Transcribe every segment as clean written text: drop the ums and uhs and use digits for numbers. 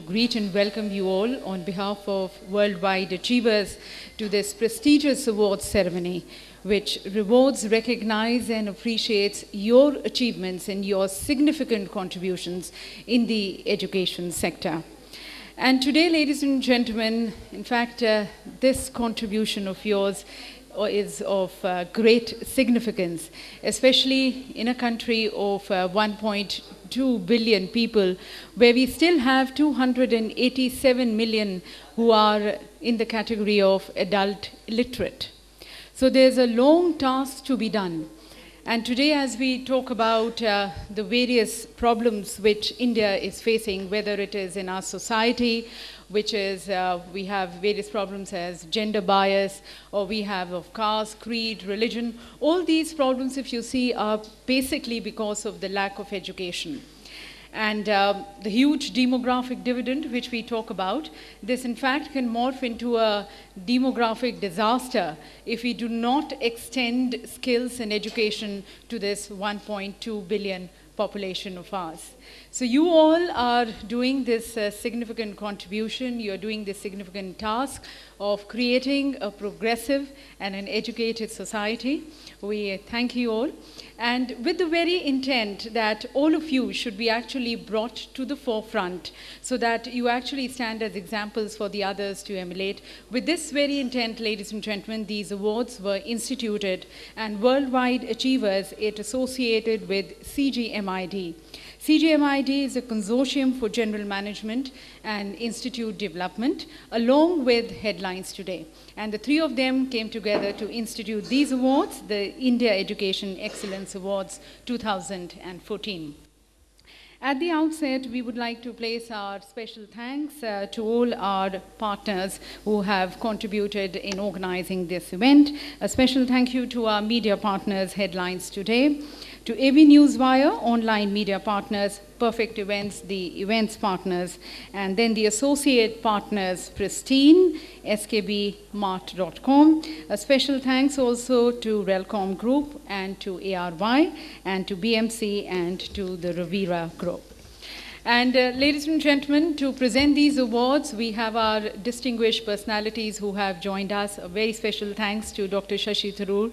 to greet and welcome you all on behalf of Worldwide Achievers to this prestigious awards ceremony, which rewards, recognizes and appreciates your achievements and your significant contributions in the education sector. And today, ladies and gentlemen, in fact, this contribution of yours is of great significance, especially in a country of 1.2 billion people, where we still have 287 million who are in the category of adult illiterate. So there's a long task to be done. And today, as we talk about the various problems which India is facing, whether it is in our society, which is we have various problems as gender bias, or we have of caste, creed, religion. All these problems, if you see, are basically because of the lack of education. And the huge demographic dividend which we talk about, this in fact can morph into a demographic disaster if we do not extend skills and education to this 1.2 billion population of ours. So you all are doing this significant contribution, you're doing this significant task of creating a progressive and an educated society. We thank you all. And with the very intent that all of you should be actually brought to the forefront so that you actually stand as examples for the others to emulate. With this very intent, ladies and gentlemen, these awards were instituted, and Worldwide Achievers, it associated with CGMID. CGMID is a consortium for general management and institute development, along with Headlines Today. And the three of them came together to institute these awards, the India Education Excellence Awards 2014. At the outset, we would like to place our special thanks to all our partners who have contributed in organizing this event. A special thank you to our media partners, Headlines Today, to AV Newswire, online media partners, Perfect Events, the events partners, and then the associate partners, Pristine, skbmart.com. A special thanks also to Relcom Group and to ARY and to BMC and to the Ravira Group. And ladies and gentlemen, to present these awards, we have our distinguished personalities who have joined us. A very special thanks to Dr. Shashi Tharoor.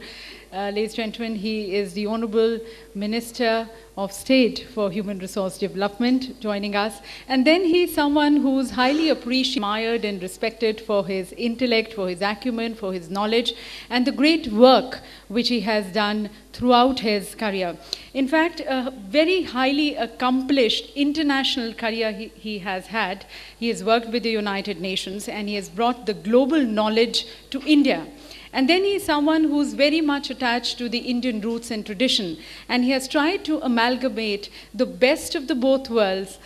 Ladies and gentlemen, he is the Honorable Minister of State for Human Resource Development joining us. And then he's someone who's highly appreciated, admired and respected for his intellect, for his acumen, for his knowledge, and the great work which he has done throughout his career. In fact, a very highly accomplished international career he has had. He has worked with the United Nations and he has brought the global knowledge to India. And then he is someone who's very much attached to the Indian roots and tradition. And he has tried to amalgamate the best of the both worlds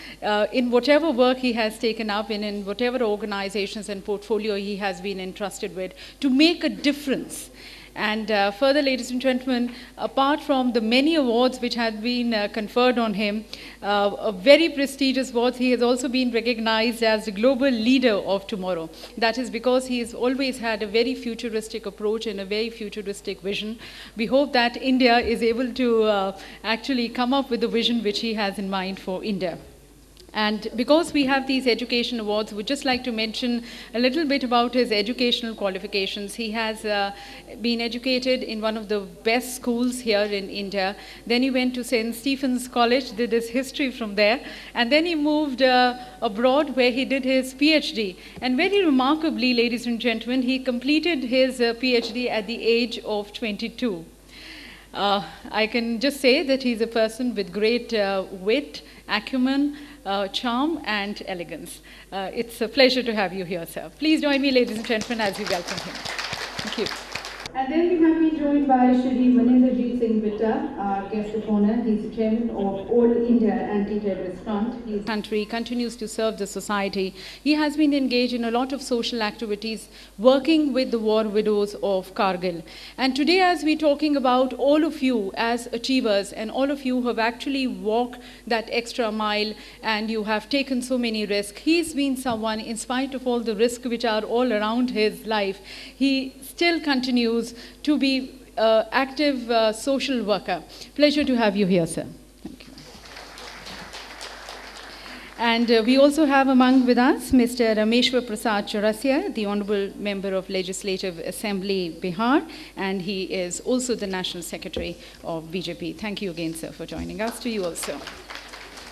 in whatever work he has taken up in whatever organizations and portfolio he has been entrusted with to make a difference. And further, ladies and gentlemen, apart from the many awards which have been conferred on him, a very prestigious awards, he has also been recognized as the global leader of tomorrow. That is because he has always had a very futuristic approach and a very futuristic vision. We hope that India is able to actually come up with the vision which he has in mind for India. And because we have these education awards, we'd just like to mention a little bit about his educational qualifications. He has been educated in one of the best schools here in India. Then he went to St. Stephen's College, did his history from there. And then he moved abroad where he did his PhD. And very remarkably, ladies and gentlemen, he completed his PhD at the age of 22. I can just say that he's a person with great wit, acumen, charm and elegance. It's a pleasure to have you here, sir. Please join me, ladies and gentlemen, as we welcome him. Thank you. And then we have been joined by Shri Maninderjeet Singh Vitta, our guest of honor. He's the chairman of All India Anti-Terrorist Front. His country continues to serve the society. He has been engaged in a lot of social activities, working with the war widows of Kargil. And today, as we're talking about all of you as achievers and all of you who have actually walked that extra mile and you have taken so many risks, he's been someone, in spite of all the risks which are all around his life, he still continues to be an active social worker. Pleasure to have you here, sir. Thank you. And we also have among with us Mr. Rameshwar Prasad Chaurasia, the Honorable Member of Legislative Assembly, Bihar, and he is also the National Secretary of BJP. Thank you again, sir, for joining us. To you also.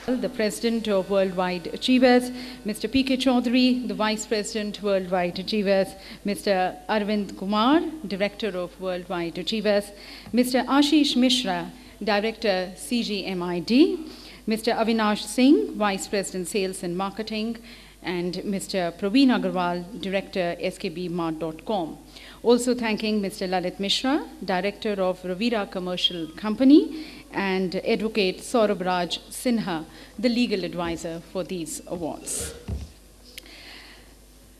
The President of Worldwide Achievers, Mr. P.K. Chaudhary, the Vice President, Worldwide Achievers, Mr. Arvind Kumar, Director of Worldwide Achievers, Mr. Ashish Mishra, Director, CGMID, Mr. Avinash Singh, Vice President, Sales and Marketing, and Mr. Praveen Agarwal, Director, skbmart.com. Also thanking Mr. Lalit Mishra, Director of Ravira Commercial Company, and Advocate Saurabh Raj Sinha, the legal advisor for these awards.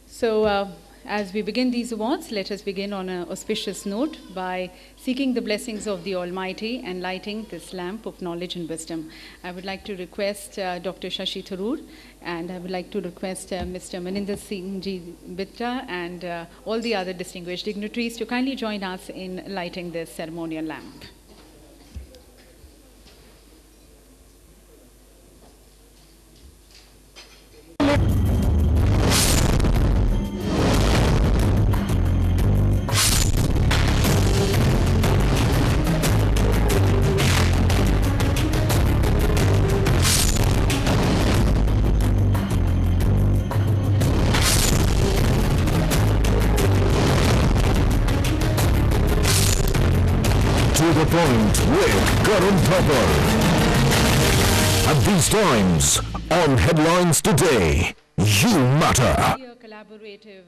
So as we begin these awards, let us begin on an auspicious note by seeking the blessings of the Almighty and lighting this lamp of knowledge and wisdom. I would like to request Dr. Shashi Tharoor, and I would like to request Mr. Maninder Singh Ji Bitta and all the other distinguished dignitaries to kindly join us in lighting this ceremonial lamp. The point with Karan Thapar. At these times, on Headlines Today, you matter. Collaborative.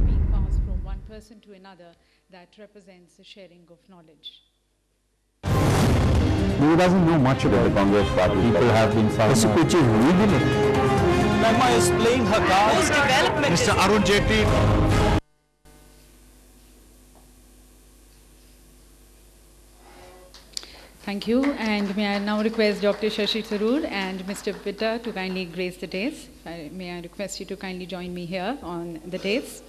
Being passed from one person to another that represents the sharing of knowledge. He doesn't know much about the Congress party. People have been Mama is playing her cards. Mr. Arun Jaitley. Thank you, and may I now request Dr. Shashi Tharoor and Mr. Bitta to kindly grace the dais. May I request you to kindly join me here on the dais.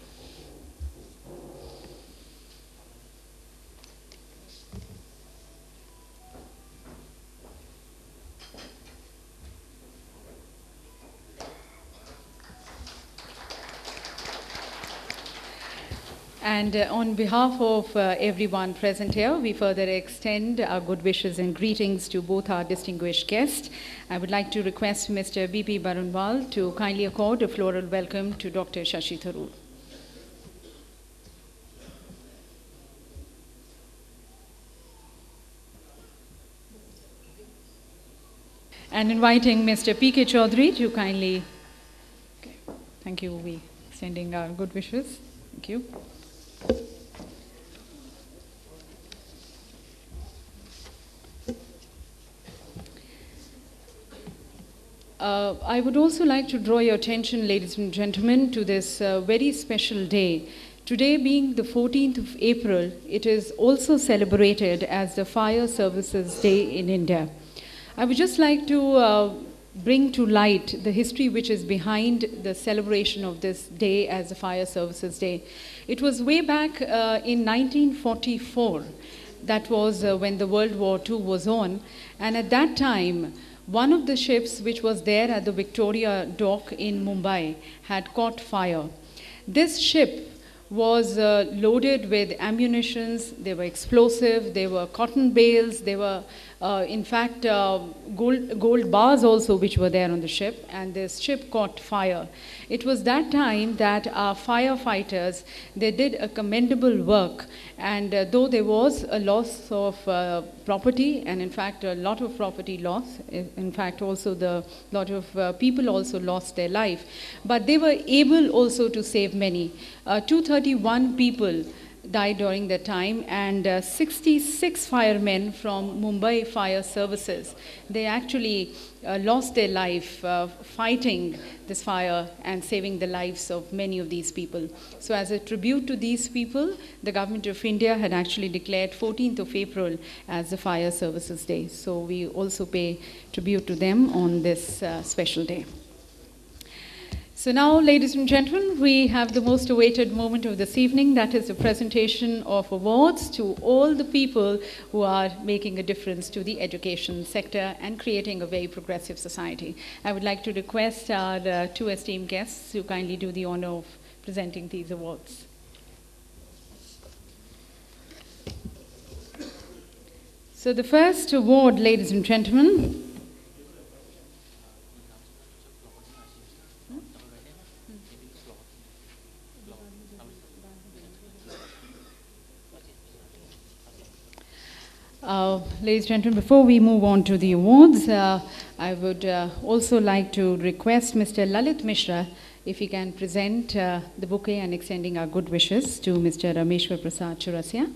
And on behalf of everyone present here, we further extend our good wishes and greetings to both our distinguished guests. I would like to request Mr. B.P. Barunwal to kindly accord a floral welcome to Dr. Shashi Tharoor. And inviting Mr. P.K. Chaudhary to kindly, thank you, we sending our good wishes. Thank you. I would also like to draw your attention, ladies and gentlemen, to this very special day. Today being the 14th of April, it is also celebrated as the Fire Services Day in India. I would just like to bring to light the history which is behind the celebration of this day as the Fire Services Day. It was way back in 1944. That was when the World War II was on. And at that time, one of the ships which was there at the Victoria dock in Mumbai had caught fire. This ship was loaded with ammunitions, they were explosive, they were cotton bales, they were in fact gold bars also which were there on the ship, and this ship caught fire. It was that time that our firefighters, they did a commendable work, and though there was a loss of property, and in fact a lot of property loss, in fact also the lot of people also lost their life, but they were able also to save many. 231 people died during that time, and 66 firemen from Mumbai Fire Services, they actually lost their life fighting this fire and saving the lives of many of these people. So as a tribute to these people, the Government of India had actually declared 14th of April as the Fire Services Day. So we also pay tribute to them on this special day. So now, ladies and gentlemen, we have the most awaited moment of this evening, that is the presentation of awards to all the people who are making a difference to the education sector and creating a very progressive society. I would like to request our two esteemed guests to kindly do the honor of presenting these awards. So the first award, ladies and gentlemen, ladies and gentlemen, before we move on to the awards, I would also like to request Mr. Lalit Mishra if he can present the bouquet and extending our good wishes to Mr. Rameshwar Prasad Chaurasia.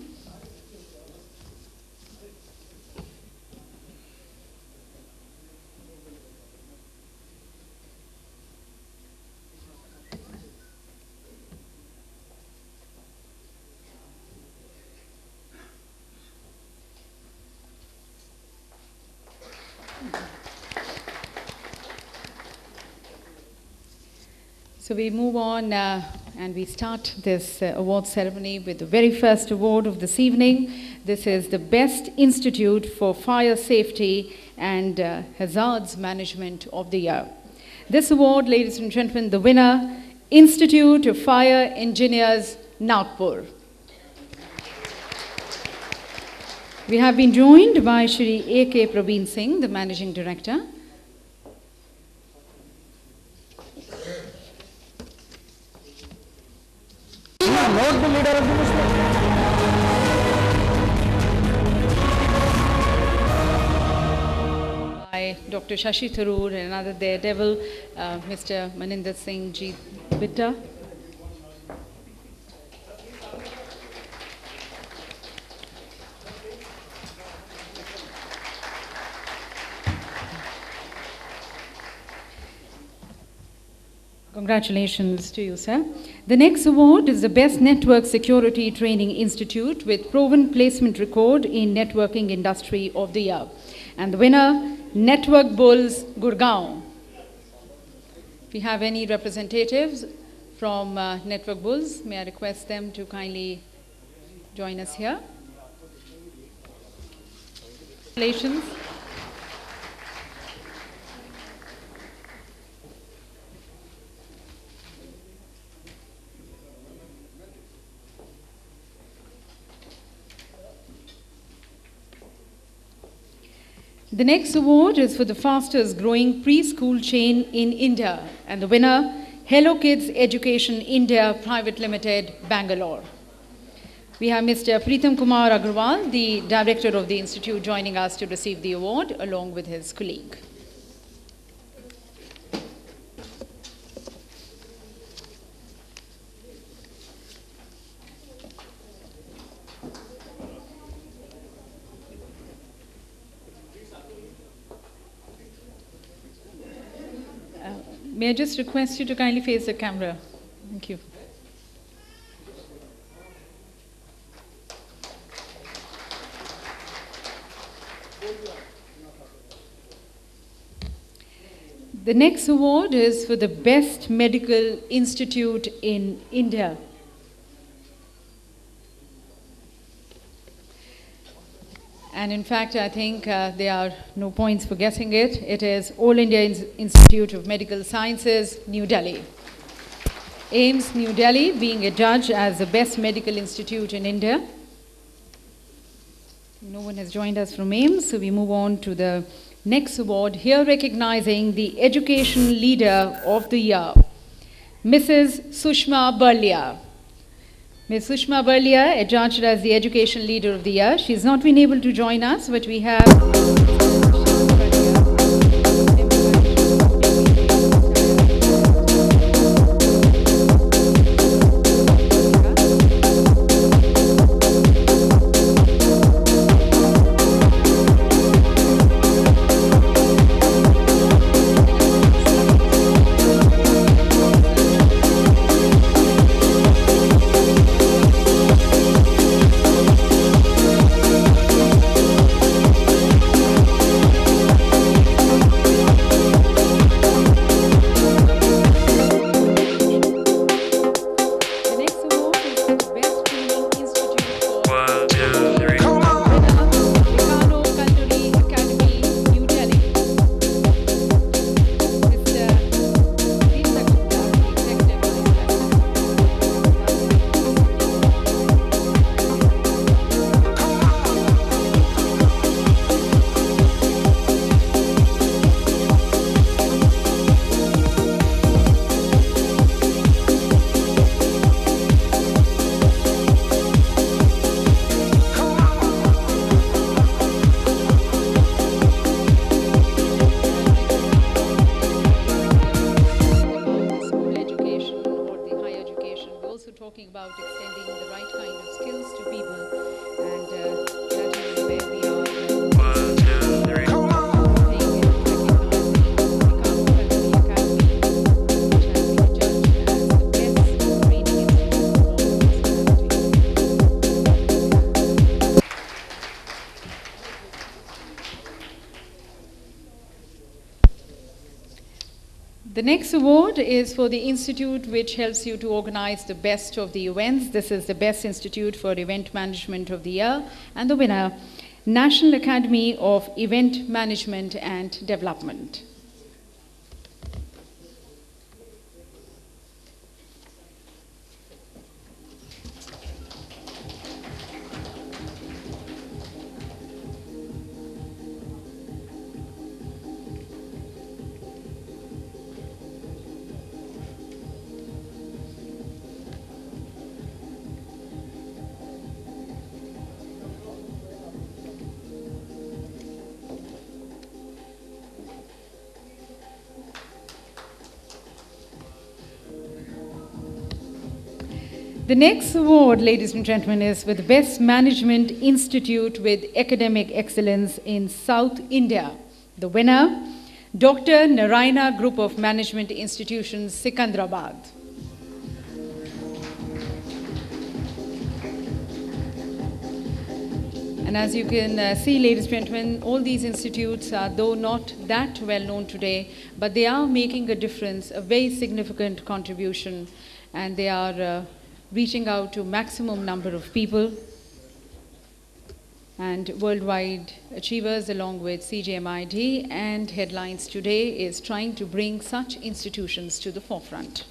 So we move on and we start this award ceremony with the very first award of this evening. This is the Best Institute for Fire Safety and Hazards Management of the Year. This award, ladies and gentlemen, the winner, Institute of Fire Engineers, Nagpur. We have been joined by Shri A.K. Praveen Singh, the Managing Director. Not the leader of the Muslim. By Dr. Shashi Tharoor and another daredevil, Mr. Maninder Singh Ji Bitta. Congratulations to you, sir. The next award is the Best Network Security Training Institute with proven placement record in networking industry of the year. And the winner, Network Bulls, Gurgaon. If we have any representatives from Network Bulls, may I request them to kindly join us here. Congratulations. The next award is for the fastest growing preschool chain in India, and the winner, Hello Kids Education India Private Limited, Bangalore. We have Mr. Preetham Kumar Agarwal, the director of the institute, joining us to receive the award along with his colleague. May I just request you to kindly face the camera? Thank you. The next award is for the Best Medical Institute in India. And in fact, I think there are no points for guessing it. It is All India Institute of Medical Sciences, New Delhi. AIIMS, New Delhi, being adjudged as the best medical institute in India. No one has joined us from AIIMS, so we move on to the next award, here recognizing the Education Leader of the Year, Mrs. Sushma Barlia. Ms. Sushma Barlia, adjudged as the Education Leader of the Year. She's not been able to join us, but we have... The next award is for the institute which helps you to organize the best of the events. This is the Best Institute for Event Management of the Year, and the winner, National Academy of Event Management and Development. The next award, ladies and gentlemen, is for the Best Management Institute with Academic Excellence in South India. The winner, Dr. Narayana Group of Management Institutions, Secunderabad. And as you can see, ladies and gentlemen, all these institutes are, though not that well known today, but they are making a difference, a very significant contribution, and they are reaching out to maximum number of people, and Worldwide Achievers along with CJMID and Headlines Today is trying to bring such institutions to the forefront.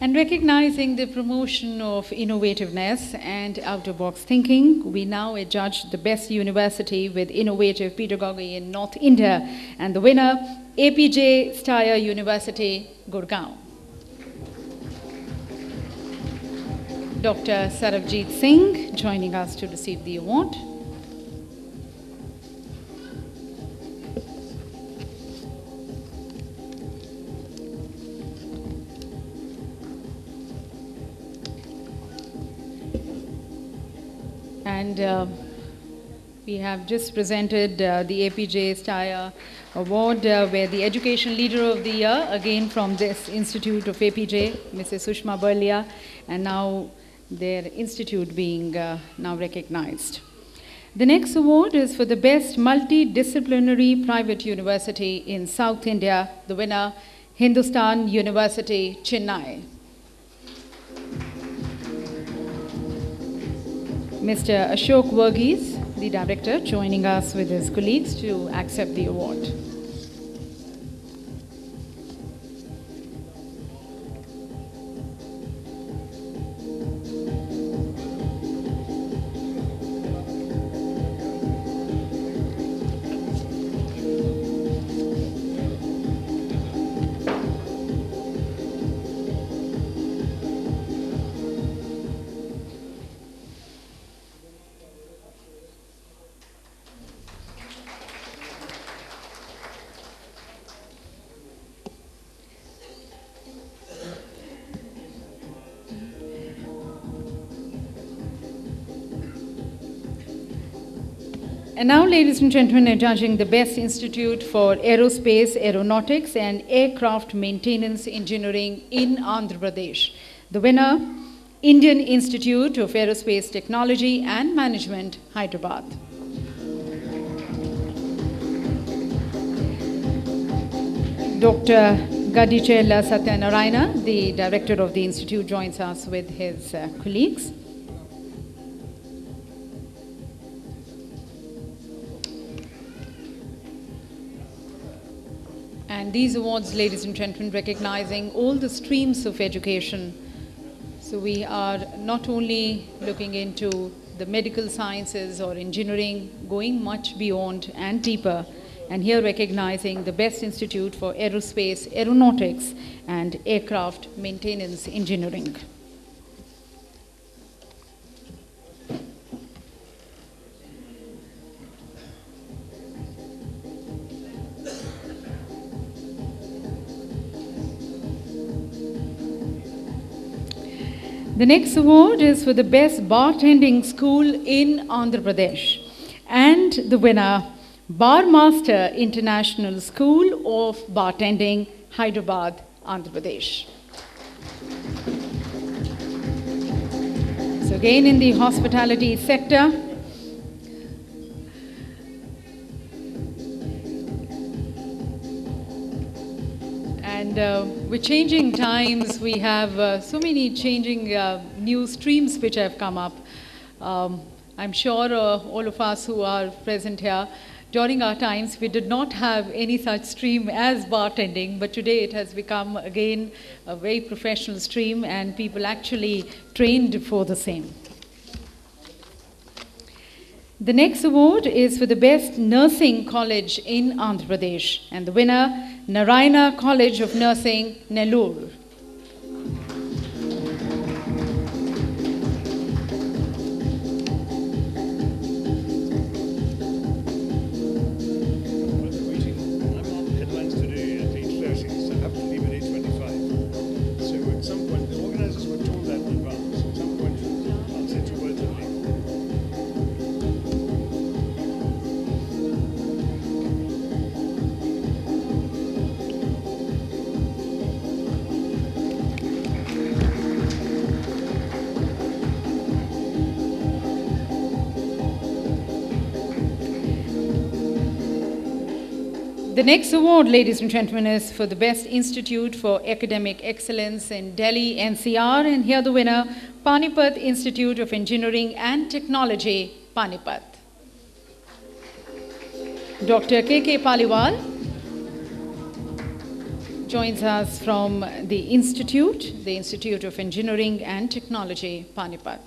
And recognizing the promotion of innovativeness and out-of-box thinking, we now adjudge the best university with innovative pedagogy in North India, and the winner, APJ Steyr University, Gurgaon. Dr. Sarabjit Singh joining us to receive the award. And we have just presented the APJ Steyr Award, where the Education Leader of the Year, again from this Institute of APJ, Mrs. Sushma Barlia, and now their institute being now recognized. The next award is for the Best Multidisciplinary Private University in South India. The winner, Hindustan University, Chennai. Mr. Ashok Verghese, the director, joining us with his colleagues to accept the award. And now, ladies and gentlemen, adjudging the Best Institute for Aerospace, Aeronautics and Aircraft Maintenance Engineering in Andhra Pradesh. The winner, Indian Institute of Aerospace Technology and Management, Hyderabad. Dr. Gadicella Satyanarayana, the director of the institute, joins us with his colleagues. And these awards, ladies and gentlemen, recognizing all the streams of education. So we are not only looking into the medical sciences or engineering, going much beyond and deeper, and here recognizing the Best Institute for Aerospace, Aeronautics and Aircraft Maintenance Engineering. The next award is for the Best Bartending School in Andhra Pradesh. And the winner, Bar Master International School of Bartending, Hyderabad, Andhra Pradesh. So again in the hospitality sector, and with changing times, we have so many changing new streams which have come up. I'm sure all of us who are present here, during our times, we did not have any such stream as bartending, but today it has become again a very professional stream and people actually trained for the same. The next award is for the best nursing college in Andhra Pradesh, and the winner, Narayana College of Nursing, Nellore. Headlines today at 8:30, so I have to leave at 8:25. So at some point, the organizers were told that in advance. At some point, I'll say 2 words and leave. The next award, ladies and gentlemen, is for the Best Institute for Academic Excellence in Delhi NCR, and here the winner, Panipat Institute of Engineering and Technology, Panipat. Dr. K.K. Paliwal joins us from the Institute of Engineering and Technology, Panipat.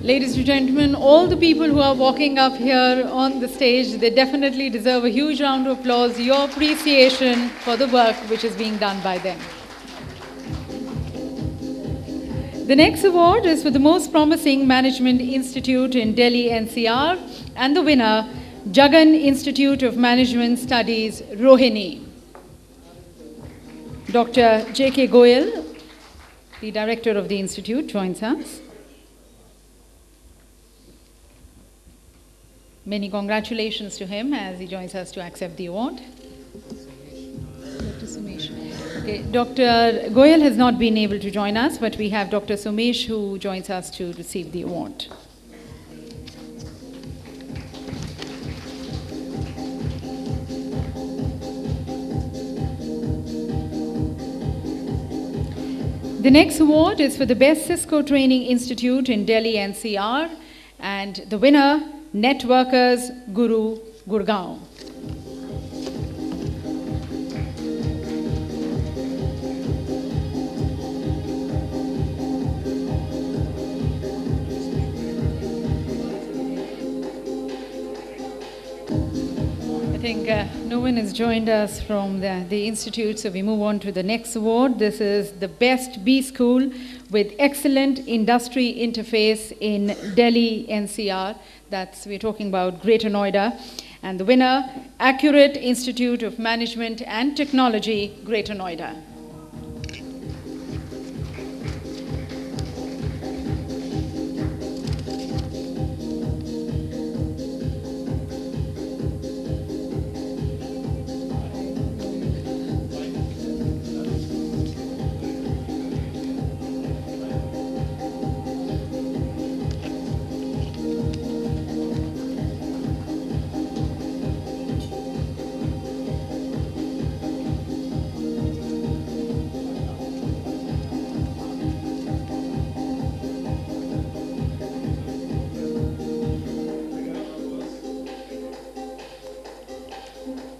Ladies and gentlemen, all the people who are walking up here on the stage, they definitely deserve a huge round of applause, your appreciation for the work which is being done by them. The next award is for the most promising management institute in Delhi NCR, and the winner, Jagan Institute of Management Studies, Rohini. Dr. J.K. Goyal, the director of the institute, joins us. Many congratulations to him as he joins us to accept the award. Dr. Sumesh. Okay, Dr. Goyal has not been able to join us, but we have Dr. Sumesh who joins us to receive the award. The next award is for the Best Cisco Training Institute in Delhi NCR, and the winner, Networkers Guru, Gurgaon. I think no one has joined us from the institute, so we move on to the next award. This is the Best B School with Excellent Industry Interface in Delhi NCR. We're talking about Greater Noida. And the winner, Accurate Institute of Management and Technology, Greater Noida.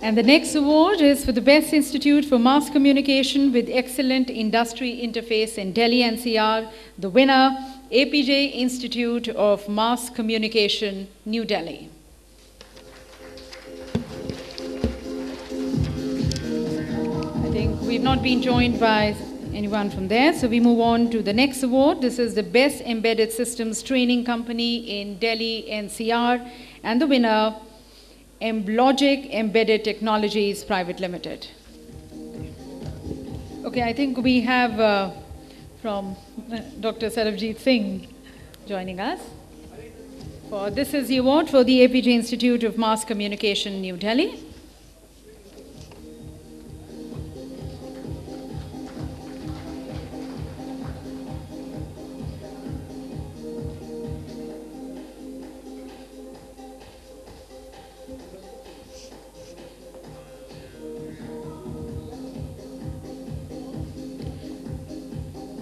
And the next award is for the Best Institute for Mass Communication with Excellent Industry Interface in Delhi NCR. The winner, APJ Institute of Mass Communication, New Delhi. we've not been joined by anyone from there, so we move on to the next award. This is the Best Embedded Systems Training Company in Delhi NCR, and the winner, Emblogic Embedded Technologies Private Limited. Okay, I think we have from Dr. Sarabjit Singh joining us. This is the award for the APJ Institute of Mass Communication, New Delhi.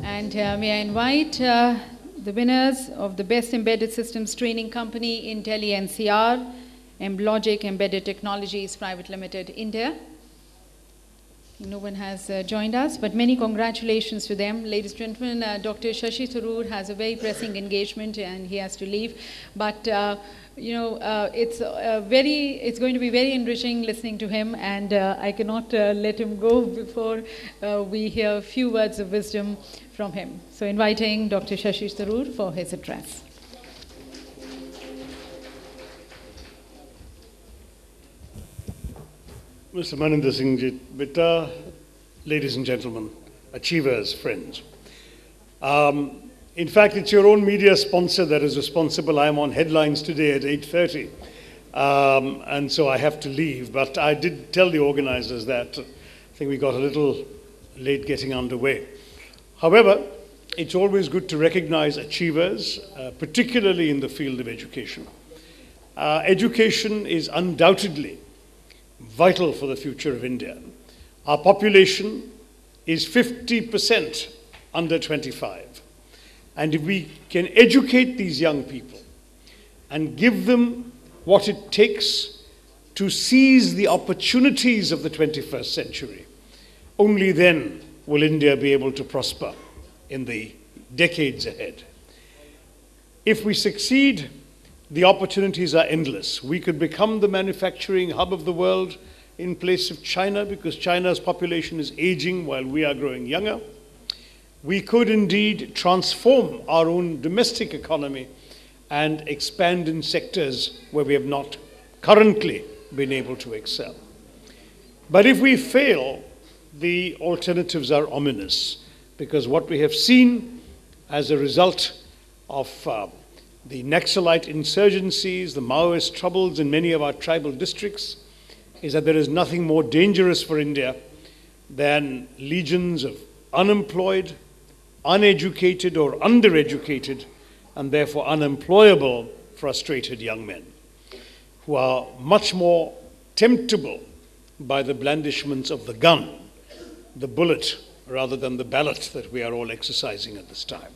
And may I invite the winners of the Best Embedded Systems Training Company in Delhi NCR, Emblogic Embedded Technologies Private Limited, India. No one has joined us, but many congratulations to them. Ladies and gentlemen, Dr. Shashi Tharoor has a very pressing engagement and he has to leave. But it's going to be very enriching listening to him, and I cannot let him go before we hear a few words of wisdom from him. So inviting Dr. Shashi Tharoor for his address. Mr. Maninder Singhjit Bitta, ladies and gentlemen, achievers, friends. In fact, it's your own media sponsor that is responsible. I'm on headlines today at 8:30, and so I have to leave. But I did tell the organizers that I think we got a little late getting underway. However, it's always good to recognize achievers, particularly in the field of education. Education is undoubtedly vital for the future of India. Our population is 50% under 25. And if we can educate these young people and give them what it takes to seize the opportunities of the 21st century, only then will India be able to prosper in the decades ahead. If we succeed, the opportunities are endless. We could become the manufacturing hub of the world in place of China, because China's population is aging while we are growing younger. We could indeed transform our own domestic economy and expand in sectors where we have not currently been able to excel. But if we fail, the alternatives are ominous, because what we have seen as a result of the Naxalite insurgencies, the Maoist troubles in many of our tribal districts, is that there is nothing more dangerous for India than legions of unemployed, uneducated or undereducated, and therefore unemployable, frustrated young men who are much more temptable by the blandishments of the gun, the bullet, rather than the ballot that we are all exercising at this time.